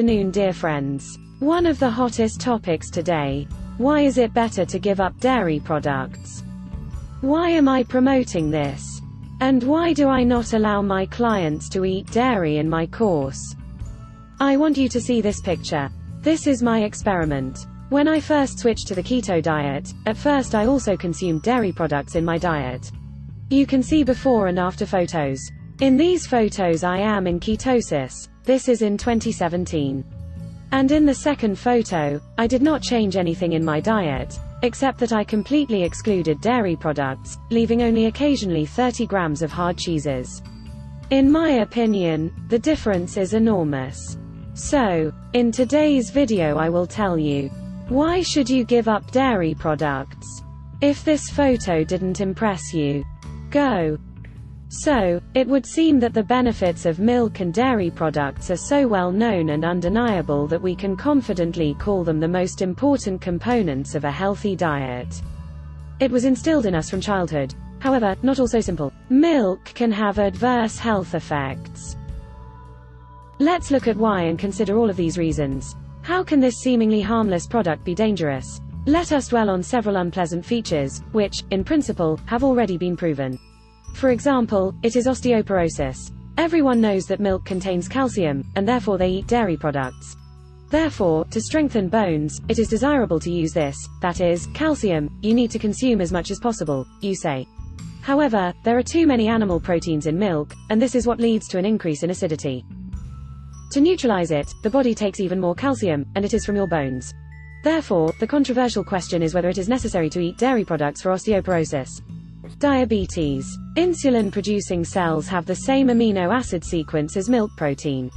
Afternoon, dear friends. One of the hottest topics today. Why is it better to give up dairy products? Why am I promoting this? And why do I not allow my clients to eat dairy in my course? I want you to see this picture. This is my experiment. When I first switched to the keto diet, at first I also consumed dairy products in my diet. You can see before and after photos. In these photos I am in ketosis. This is in 2017. And in the second photo, I did not change anything in my diet, except that I completely excluded dairy products, leaving only occasionally 30 grams of hard cheeses. In my opinion, the difference is enormous. So, in today's video I will tell you, why should you give up dairy products? If this photo didn't impress you, go. So, it would seem that the benefits of milk and dairy products are so well known and undeniable that we can confidently call them the most important components of a healthy diet. It was instilled in us from childhood. However, not all so simple. Milk can have adverse health effects. Let's look at why and consider all of these reasons. How can this seemingly harmless product be dangerous? Let us dwell on several unpleasant features, which, in principle, have already been proven. For example, it is osteoporosis. Everyone knows that milk contains calcium, and therefore they eat dairy products. Therefore, to strengthen bones, it is desirable to use this, that is, calcium, you need to consume as much as possible, you say. However, there are too many animal proteins in milk, and this is what leads to an increase in acidity. To neutralize it, the body takes even more calcium, and it is from your bones. Therefore, the controversial question is whether it is necessary to eat dairy products for osteoporosis. Diabetes. Insulin-producing cells have the same amino acid sequence as milk protein.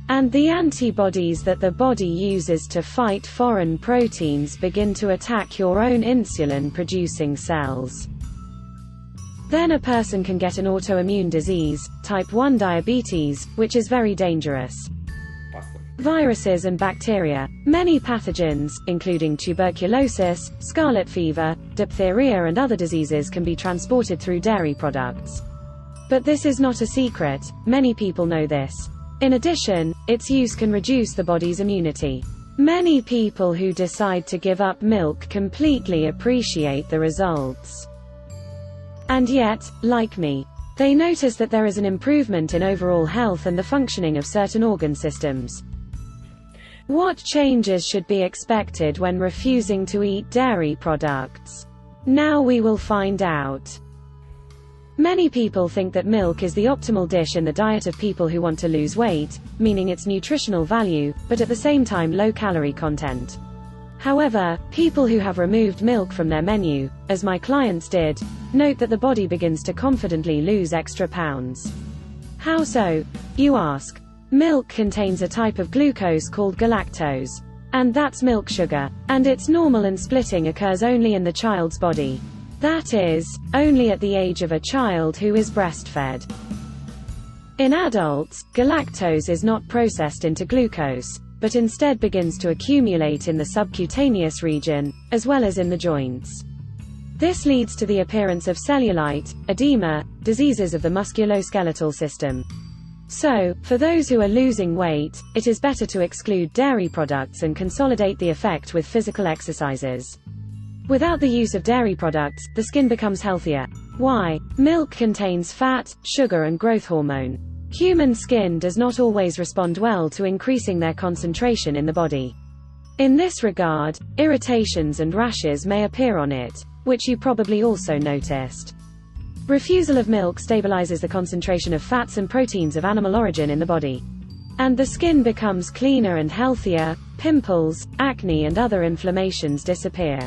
And the antibodies that the body uses to fight foreign proteins begin to attack your own insulin-producing cells. Then a person can get an autoimmune disease, type 1 diabetes, which is very dangerous. Viruses and bacteria. Many pathogens, including tuberculosis, scarlet fever, diphtheria and other diseases can be transported through dairy products. But this is not a secret, many people know this. In addition, its use can reduce the body's immunity. Many people who decide to give up milk completely appreciate the results. And yet, like me, they notice that there is an improvement in overall health and the functioning of certain organ systems. What changes should be expected when refusing to eat dairy products? Now we will find out. Many people think that milk is the optimal dish in the diet of people who want to lose weight, meaning its nutritional value, but at the same time low calorie content. However, people who have removed milk from their menu, as my clients did, note that the body begins to confidently lose extra pounds. How so? You ask. Milk contains a type of glucose called galactose. And that's milk sugar. And its normal and splitting occurs only in the child's body. That is, only at the age of a child who is breastfed. In adults, galactose is not processed into glucose, but instead begins to accumulate in the subcutaneous region, as well as in the joints. This leads to the appearance of cellulite, edema, diseases of the musculoskeletal system. So, for those who are losing weight, it is better to exclude dairy products and consolidate the effect with physical exercises. Without the use of dairy products, the skin becomes healthier. Why? Milk contains fat, sugar and growth hormone. Human skin does not always respond well to increasing their concentration in the body. In this regard, irritations and rashes may appear on it, which you probably also noticed. Refusal of milk stabilizes the concentration of fats and proteins of animal origin in the body. And the skin becomes cleaner and healthier, pimples, acne and other inflammations disappear.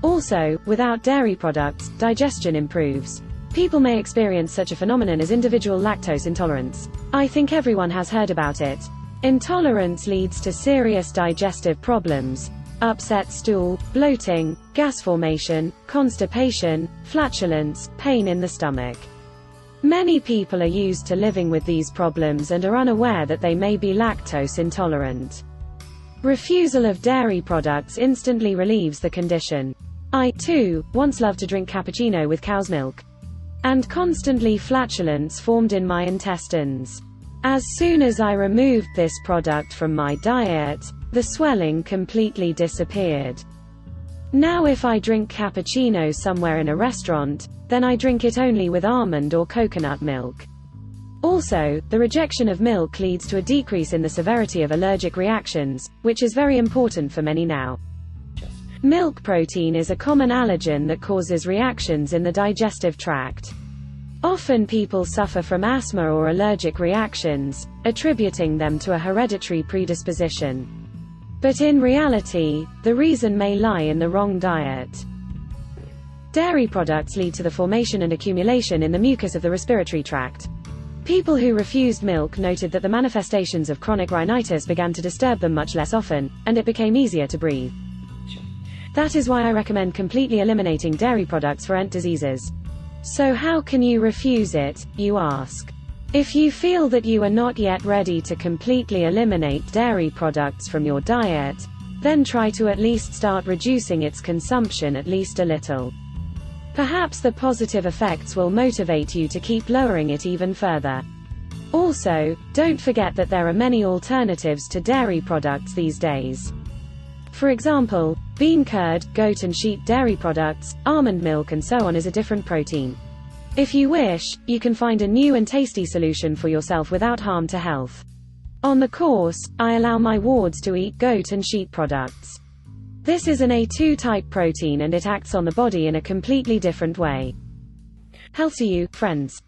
Also, without dairy products, digestion improves. People may experience such a phenomenon as individual lactose intolerance. I think everyone has heard about it. Intolerance leads to serious digestive problems. Upset stool, bloating, gas formation, constipation, flatulence, pain in the stomach. Many people are used to living with these problems and are unaware that they may be lactose intolerant. Refusal of dairy products instantly relieves the condition. I, too, once loved to drink cappuccino with cow's milk. And constantly flatulence formed in my intestines. As soon as I removed this product from my diet, the swelling completely disappeared. Now if I drink cappuccino somewhere in a restaurant, then I drink it only with almond or coconut milk. Also, the rejection of milk leads to a decrease in the severity of allergic reactions, which is very important for many now. Milk protein is a common allergen that causes reactions in the digestive tract. Often people suffer from asthma or allergic reactions, attributing them to a hereditary predisposition. But in reality, the reason may lie in the wrong diet. Dairy products lead to the formation and accumulation in the mucus of the respiratory tract. People who refused milk noted that the manifestations of chronic rhinitis began to disturb them much less often, and it became easier to breathe. That is why I recommend completely eliminating dairy products for diseases. So how can you refuse it, you ask? If you feel that you are not yet ready to completely eliminate dairy products from your diet, then try to at least start reducing its consumption at least a little. Perhaps the positive effects will motivate you to keep lowering it even further. Also, don't forget that there are many alternatives to dairy products these days. For example, bean curd, goat and sheep dairy products, almond milk and so on is a different protein. If you wish, you can find a new and tasty solution for yourself without harm to health. On the course, I allow my wards to eat goat and sheep products. This is an A2 type protein and it acts on the body in a completely different way. Health to you, friends.